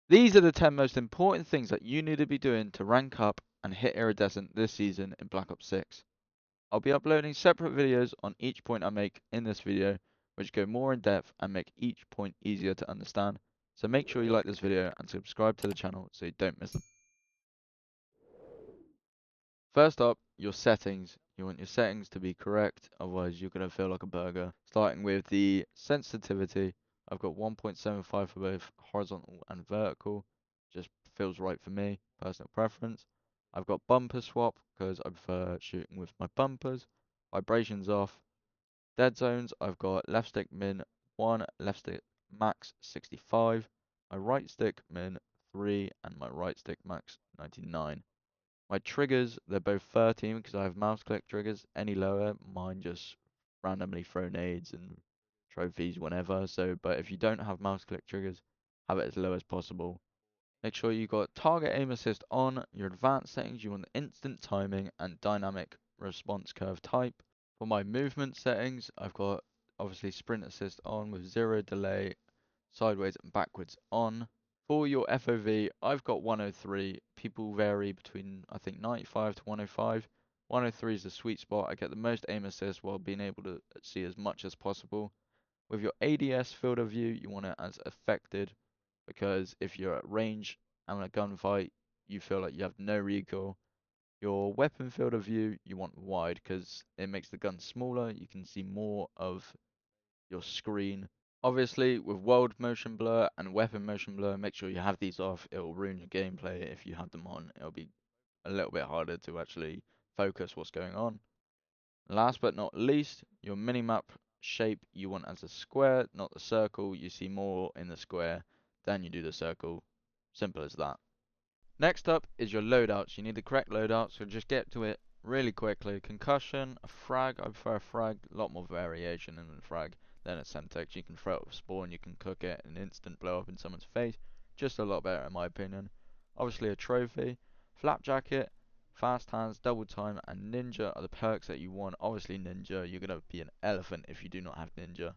These are the 10 most important things that you need to be doing to rank up and hit iridescent this season in Black Ops 6. I'll be uploading separate videos on each point I make in this video, which go more in depth and make each point easier to understand. So make sure you like this video and subscribe to the channel so you don't miss them. First up, your settings. You want your settings to be correct, otherwise you're going to feel like a burger. Starting with the sensitivity, I've got 1.75 for both horizontal and vertical. Just feels right for me, personal preference. I've got bumper swap because I prefer shooting with my bumpers. Vibrations off. Dead zones, I've got left stick min 1, left stick max 65, my right stick min 3, and my right stick max 99. My triggers, they're both 13 because I have mouse click triggers. Any lower, mine just randomly throw nades and trophies whenever. So, but if you don't have mouse click triggers, have it as low as possible. Make sure you got target aim assist on. Your advanced settings, you want the instant timing and dynamic response curve type. For my movement settings, I've got obviously sprint assist on with 0 delay, sideways and backwards on. For your FOV, I've got 103. People vary between, I think, 95 to 105. 103 is the sweet spot. I get the most aim assist while being able to see as much as possible. With your ADS field of view, you want it as affected because if you're at range and in a gunfight, you feel like you have no recoil. Your weapon field of view, you want wide because it makes the gun smaller. You can see more of your screen. Obviously, with world motion blur and weapon motion blur, make sure you have these off. It will ruin your gameplay if you have them on. It'll be a little bit harder to actually focus what's going on. Last but not least, your minimap shape you want as a square, not the circle. You see more in the square than you do the circle. Simple as that. Next up is your loadouts. You need the correct loadouts, so just get to it really quickly. Concussion, a frag, I prefer a frag, a lot more variation in a frag than a Semtex. You can throw it with spawn, you can cook it, an instant blow up in someone's face. Just a lot better in my opinion. Obviously a trophy, flap jacket, fast hands, double time, and ninja are the perks that you want. Obviously ninja, you're going to be an elephant if you do not have ninja.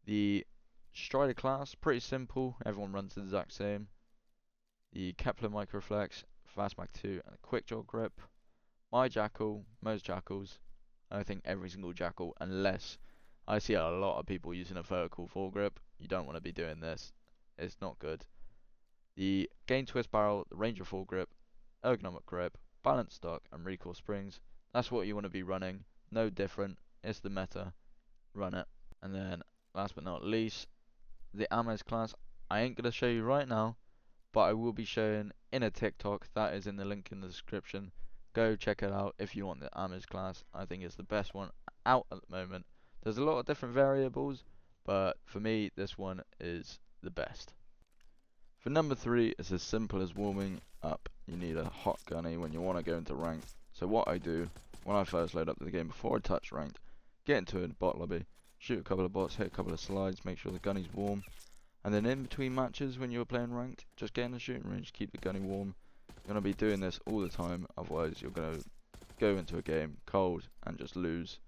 The strider class, pretty simple, everyone runs the exact same. The Kepler Microflex, Fast Mag 2, and a Quick Draw Grip. My Jackal, most Jackals, I think every single Jackal, unless I see a lot of people using a vertical foregrip. You don't want to be doing this. It's not good. The Gain Twist Barrel, the Ranger foregrip, Ergonomic Grip, Balance Stock, and Recoil Springs. That's what you want to be running. No different. It's the meta. Run it. And then, last but not least, the AMES class. I ain't going to show you right now, but I will be showing in a TikTok that is in the link in the description. Go check it out if you want the AMES class. I think it's the best one out at the moment. There's a lot of different variables, but for me, this one is the best. For number 3, it's as simple as warming up. You need a hot gunny when you want to go into ranked. So what I do when I first load up the game before I touch ranked, get into a bot lobby, shoot a couple of bots, hit a couple of slides, make sure the gunny's warm. And then in between matches when you're playing ranked, just get in the shooting range, keep the gunny warm. You're going to be doing this all the time, otherwise you're going to go into a game cold and just lose.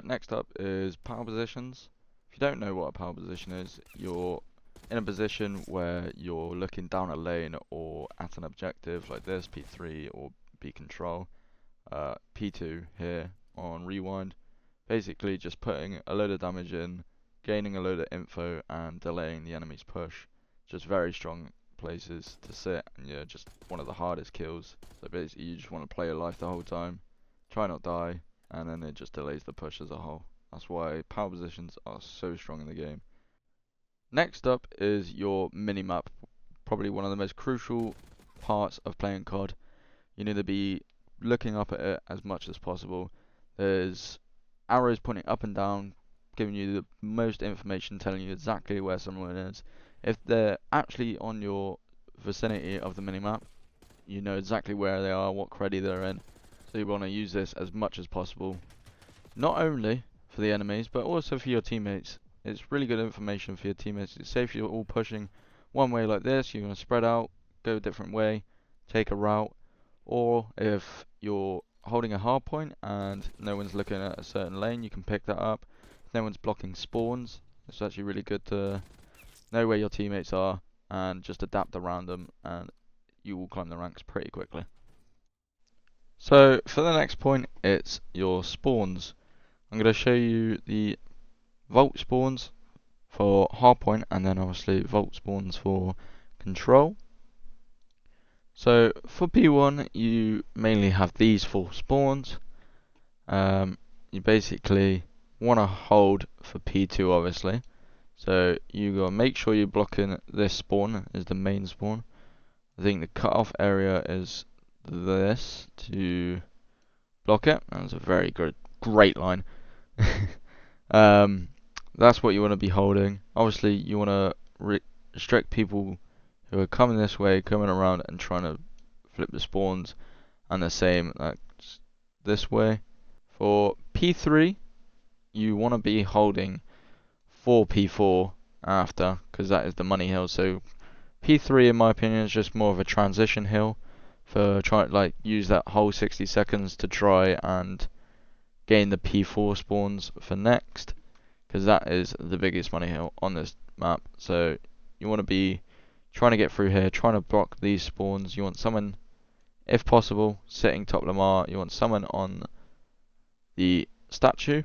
Next up is power positions. If you don't know what a power position is, you're in a position where you're looking down a lane or at an objective like this, P3 or B control, P2 here on rewind. Basically just putting a load of damage in, gaining a load of info and delaying the enemy's push. Just very strong places to sit, and yeah, just one of the hardest kills. So basically you just want to play your life the whole time, try not die, and then it just delays the push as a whole. That's why power positions are so strong in the game. Next up is your minimap, probably one of the most crucial parts of playing COD. You need to be looking up at it as much as possible. There's arrows pointing up and down, giving you the most information, telling you exactly where someone is. If they're actually on your vicinity of the minimap, you know exactly where they are, what credit they're in. So you want to use this as much as possible. Not only for the enemies, but also for your teammates. It's really good information for your teammates. Say if you're all pushing one way like this, you're going to spread out, go a different way, take a route. Or if you're holding a hard point and no one's looking at a certain lane, you can pick that up. If no one's blocking spawns, it's actually really good to know where your teammates are and just adapt around them, and you will climb the ranks pretty quickly. So for the next point, it's your spawns. I'm going to show you the vault spawns for hardpoint, and then obviously vault spawns for control. So for P1, you mainly have these 4 spawns. You basically want to hold for P2, obviously. So you gotta make sure you're blocking this spawn is the main spawn. I think the cutoff area is this to block it. That's a very great line. um, that's what you want to be holding. Obviously, you want to restrict people who are coming this way, coming around and trying to flip the spawns, and the same like this way. For P3, you want to be holding for P4 after, because that is the money hill. So P3, in my opinion, is just more of a transition hill for trying to like use that whole 60 seconds to try and gain the P4 spawns for next, because that is the biggest money hill on this map. So you want to be trying to get through here, trying to block these spawns. You want someone, if possible, sitting top Lamar. You want someone on the statue.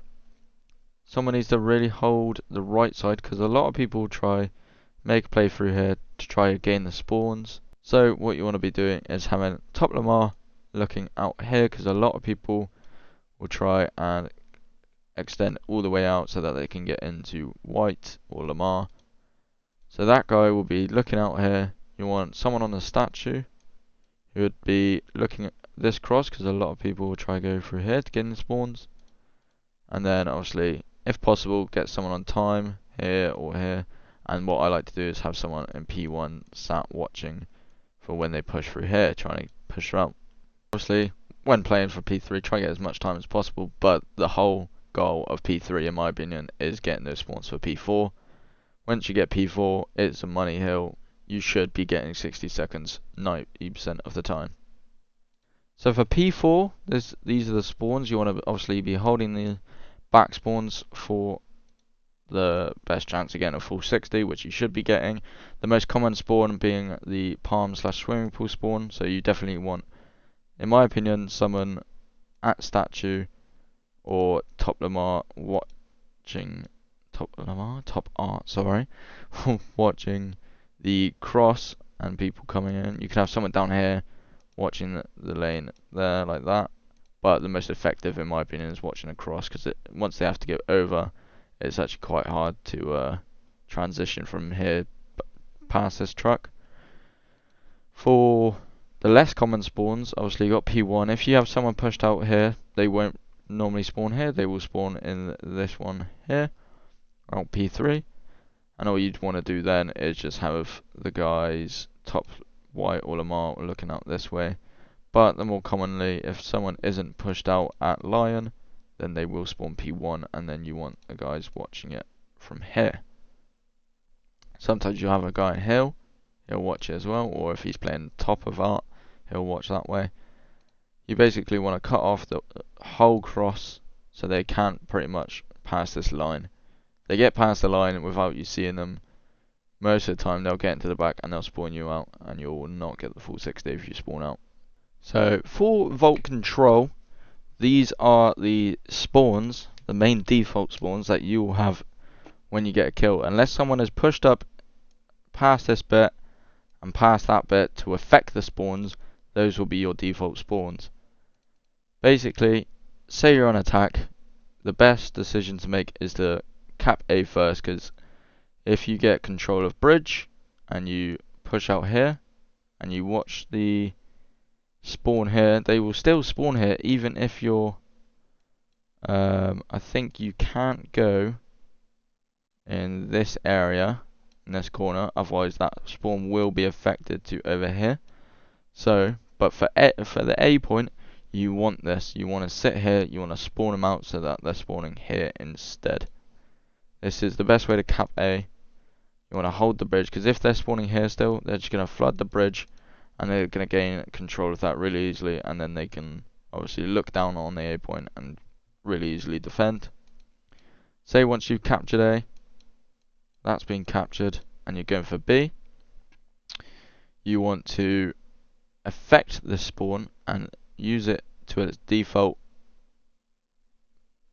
Someone needs to really hold the right side, because a lot of people try make a play through here to try to gain the spawns. So what you want to be doing is having top Lamar looking out here, because a lot of people will try and extend all the way out so that they can get into white or Lamar. So that guy will be looking out here. You want someone on the statue who would be looking at this cross, because a lot of people will try to go through here to get in the spawns. And then obviously, if possible, get someone on time here or here. And what I like to do is have someone in P1 sat watching for when they push through here, trying to push out. Obviously, when playing for P3, try to get as much time as possible, but the whole goal of P3, in my opinion, is getting those spawns for P4. Once you get P4, it's a money hill. You should be getting 60 seconds 90% of the time. So for P4, these are the spawns. You want to obviously be holding the back spawns for the best chance again of full 60, which you should be getting. The most common spawn being the palm/swimming pool spawn, so you definitely want, in my opinion, someone at statue or top Lamar watching top art, sorry, watching the cross and people coming in. You can have someone down here watching the lane there like that, but the most effective, in my opinion, is watching a cross, because once they have to get over, it's actually quite hard to transition from here past this truck. For the less common spawns, obviously you got P1. If you have someone pushed out here, they won't normally spawn here. They will spawn in this one here, around P3. And all you'd want to do then is just have the guys top white or Lamar looking out this way. But the more commonly, if someone isn't pushed out at Lion, then they will spawn P1, and then you want the guys watching it from here. Sometimes you have a guy in hill, he'll watch it as well, or if he's playing top of art, he'll watch that way. You basically want to cut off the whole cross so they can't pretty much pass this line. They get past the line without you seeing them. Most of the time they'll get into the back and they'll spawn you out, and you'll not get the full 60 if you spawn out. So for vault control, these are the spawns, the main default spawns that you will have when you get a kill. Unless someone is pushed up past this bit and past that bit to affect the spawns, those will be your default spawns. Basically, say you're on attack, the best decision to make is to cap A first, because if you get control of bridge and you push out here and you watch the spawn here, they will still spawn here even if you're I think you can't go in this area, in this corner, otherwise that spawn will be affected to over here. So, but for the A point, you want this. You want to sit here, you want to spawn them out so that they're spawning here instead. This is the best way to cap A. You want to hold the bridge, because if they're spawning here still, they're just going to flood the bridge, and they're going to gain control of that really easily, and then they can obviously look down on the A point and really easily defend. Say once you've captured A, that's been captured, and you're going for B. you want to affect the spawn and use it to its default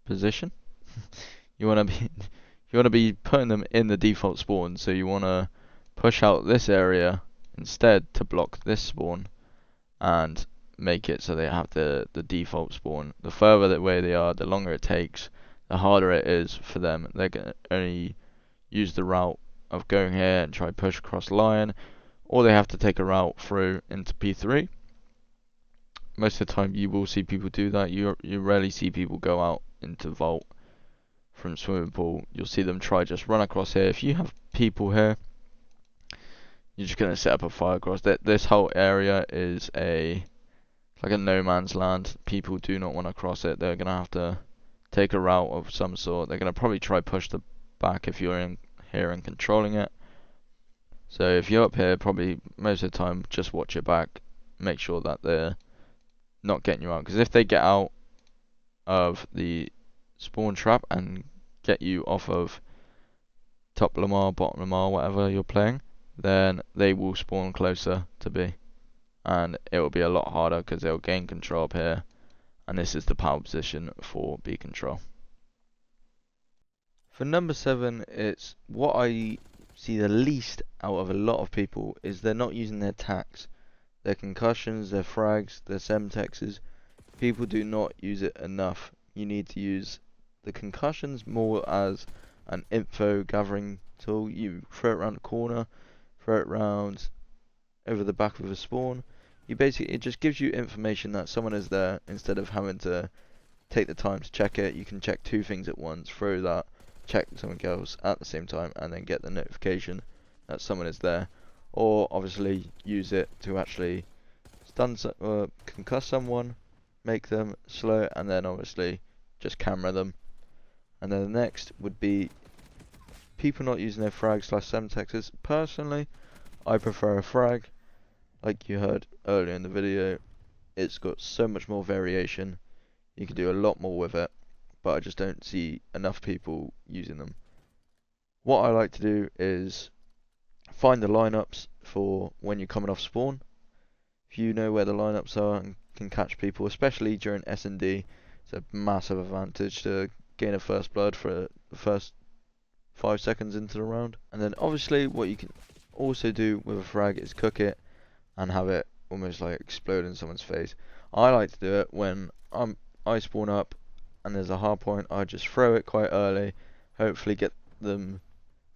position. You want to be putting them in the default spawn, so you want to push out this area instead to block this spawn and make it so they have the default spawn. The further away they are, the longer it takes, the harder it is for them. They're going to only use the route of going here and try push across line, or they have to take a route through into P3. Most of the time you will see people do that. You rarely see people go out into vault from swimming pool. You'll see them try just run across here. If you have people here, you're just going to set up a fire across. This whole area is like a no man's land. People do not want to cross it. They're going to have to take a route of some sort. They're going to probably try push the back if you're in here and controlling it. So if you're up here, probably most of the time just watch it back. Make sure that they're not getting you out, because if they get out of the spawn trap and get you off of top Lamar, bottom Lamar, whatever you're playing, then they will spawn closer to B, and it will be a lot harder because they'll gain control up here, and this is the power position for B control. For number 7, it's what I see the least out of a lot of people is they're not using their tacs, their concussions, their frags, their semtexes. People do not use it enough. You need to use the concussions more as an info gathering tool. You throw it around the corner, throw it around over the back of a spawn. It just gives you information that someone is there instead of having to take the time to check it. You can check 2 things at once, throw that, check something else at the same time, and then get the notification that someone is there. Or obviously use it to actually concuss someone, make them slow, and then obviously just camera them. And then the next would be people not using their frag / semtexes. Personally, I prefer a frag. Like you heard earlier in the video, it's got so much more variation. You can do a lot more with it, but I just don't see enough people using them. What I like to do is find the lineups for when you're coming off spawn. If you know where the lineups are and can catch people, especially during S&D, it's a massive advantage to gain a first blood for the first 5 seconds into the round. And then obviously what you can also do with a frag is cook it and have it almost like explode in someone's face. I like to do it when I spawn up and there's a hard point. I just throw it quite early, hopefully get them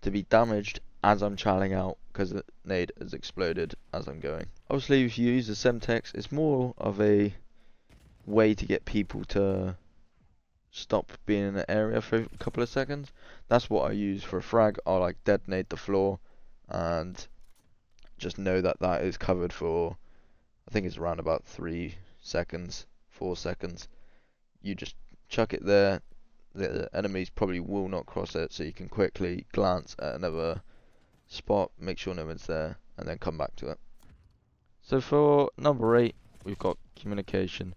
to be damaged as I'm challing out, because the nade has exploded as I'm going. Obviously if you use the semtex, it's more of a way to get people to stop being in the area for a couple of seconds. That's what I use for a frag. I like detonate the floor and just know that that is covered for, I think it's around about 3 seconds, 4 seconds. You just chuck it there. The enemies probably will not cross it, so you can quickly glance at another spot, make sure no one's there, and then come back to it. So for number 8, we've got communication.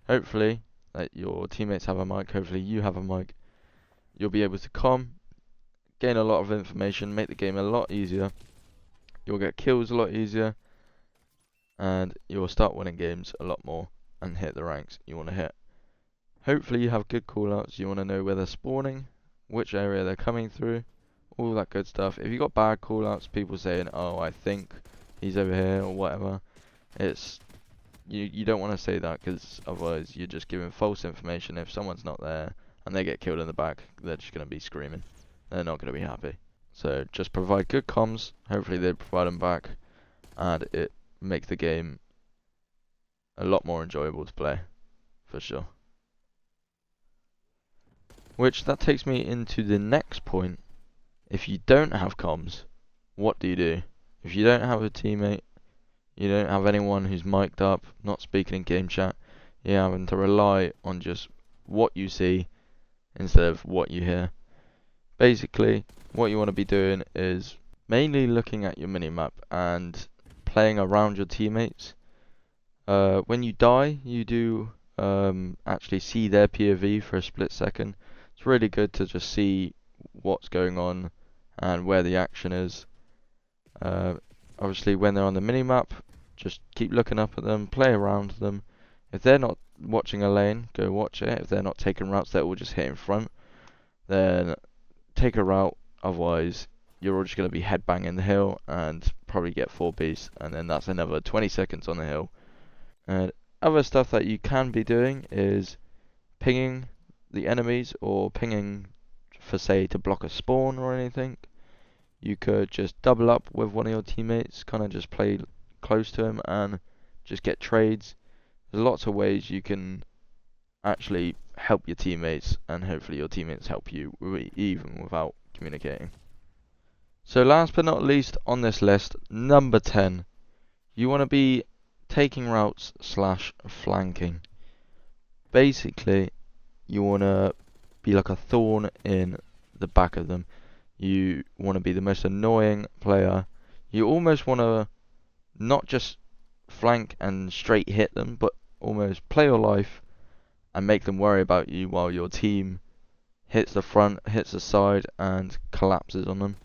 Hopefully that your teammates have a mic, hopefully you have a mic. You'll be able to gain a lot of information, make the game a lot easier. You'll get kills a lot easier, and you'll start winning games a lot more and hit the ranks you want to hit. Hopefully you have good callouts. You want to know where they're spawning, which area they're coming through, all that good stuff. If you got bad callouts, people saying, "Oh, I think he's over here" or whatever, it's you don't want to say that, because otherwise you're just giving false information. If someone's not there and they get killed in the back, they're just going to be screaming. They're not going to be happy. So just provide good comms. Hopefully they provide them back, and it makes the game a lot more enjoyable to play, for sure. Which that takes me into the next point. If you don't have comms, what do you do? If you don't have a teammate, you don't have anyone who's mic'd up, not speaking in game chat, you're having to rely on just what you see instead of what you hear. Basically, what you want to be doing is mainly looking at your minimap and playing around your teammates. When you die, you do actually see their POV for a split second. It's really good to just see what's going on and where the action is. Obviously, when they're on the mini-map, just keep looking up at them, play around them. If they're not watching a lane, go watch it. If they're not taking routes, they're all just hit in front, then take a route. Otherwise, you're all just going to be headbanging the hill and probably get 4 piece, and then that's another 20 seconds on the hill. And other stuff that you can be doing is pinging the enemies, or pinging for, say, to block a spawn or anything. You could just double up with one of your teammates, kind of just play close to him and just get trades. There's lots of ways you can actually help your teammates, and hopefully your teammates help you even without communicating. So last but not least on this list, number 10, you want to be taking routes / flanking. Basically, you want to be like a thorn in the back of them. You want to be the most annoying player. You almost want to not just flank and straight hit them, but almost play your life and make them worry about you while your team hits the front, hits the side, and collapses on them.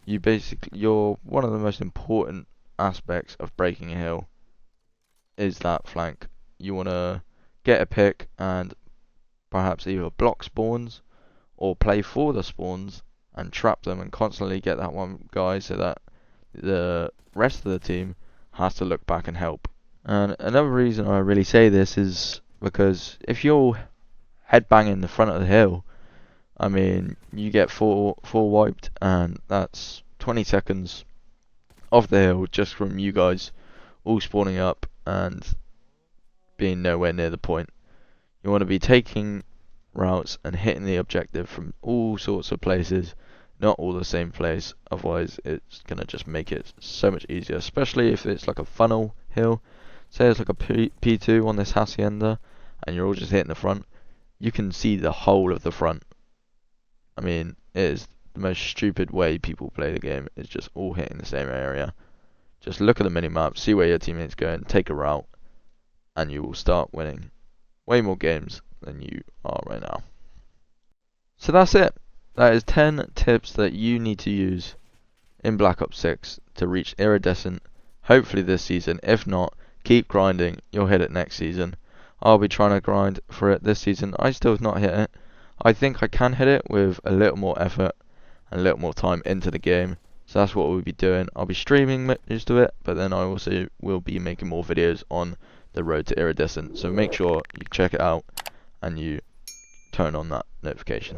You're one of the most important aspects of breaking a hill is that flank. You want to get a pick and perhaps either block spawns or play for the spawns and trap them and constantly get that one guy so that the rest of the team has to look back and help. And another reason I really say this is because if you're headbanging the front of the hill, I mean, you get four wiped, and that's 20 seconds off the hill just from you guys all spawning up and being nowhere near the point. You want to be taking routes and hitting the objective from all sorts of places, not all the same place. Otherwise, it's gonna just make it so much easier, especially if it's like a funnel hill. Say it's like a P2 on this hacienda, and you're all just hitting the front. You can see the whole of the front. I mean, it is the most stupid way people play the game. It's just all hitting the same area. Just look at the minimap, see where your teammate's going, take a route, and you will start winning way more games than you are right now. So that's it. That is 10 tips that you need to use in Black Ops 6 to reach iridescent, hopefully this season. If not, keep grinding, you'll hit it next season. I'll be trying to grind for it this season. I still have not hit it. I think I can hit it with a little more effort and a little more time into the game. So that's what we'll be doing. I'll be streaming most of it, but then I also will be making more videos on the road to iridescent. So make sure you check it out and you turn on that notification.